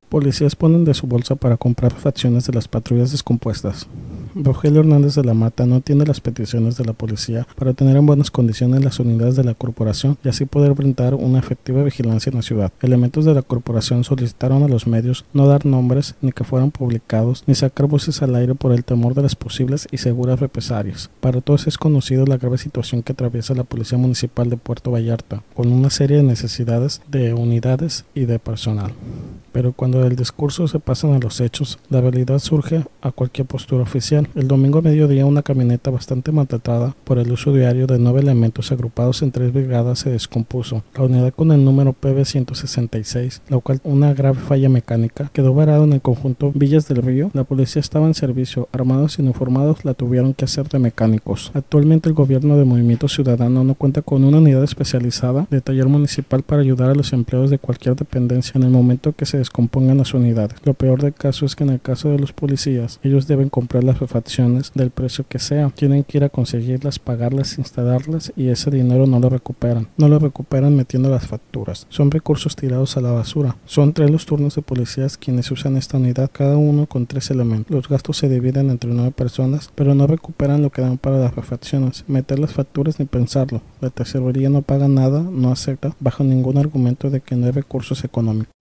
Policías ponen de su bolsa para comprar refacciones de las patrullas descompuestas. Rogelio Hernández de la Mata no atiende las peticiones de la policía para tener en buenas condiciones las unidades de la corporación y así poder brindar una efectiva vigilancia en la ciudad. Elementos de la corporación solicitaron a los medios no dar nombres ni que fueran publicados ni sacar voces al aire por el temor de las posibles y seguras represalias. Para todos es conocido la grave situación que atraviesa la Policía Municipal de Puerto Vallarta, con una serie de necesidades de unidades y de personal. Pero cuando del discurso se pasan a los hechos, la realidad surge a cualquier postura oficial. El domingo a mediodía una camioneta bastante maltratada por el uso diario de 9 elementos agrupados en 3 brigadas se descompuso. La unidad con el número PB166, la cual una grave falla mecánica, quedó varada en el conjunto Villas del Río. La policía estaba en servicio, armados y uniformados la tuvieron que hacer de mecánicos. Actualmente el gobierno de Movimiento Ciudadano no cuenta con una unidad especializada de taller municipal para ayudar a los empleados de cualquier dependencia en el momento que se descompongan las unidades. Lo peor del caso es que en el caso de los policías, ellos deben comprar las refacciones del precio que sea. Tienen que ir a conseguirlas, pagarlas, instalarlas y ese dinero no lo recuperan. No lo recuperan metiendo las facturas. Son recursos tirados a la basura. Son 3 los turnos de policías quienes usan esta unidad, cada uno con 3 elementos. Los gastos se dividen entre 9 personas, pero no recuperan lo que dan para las refacciones. Meter las facturas ni pensarlo. La tesorería no paga nada, no acepta bajo ningún argumento de que no hay recursos económicos.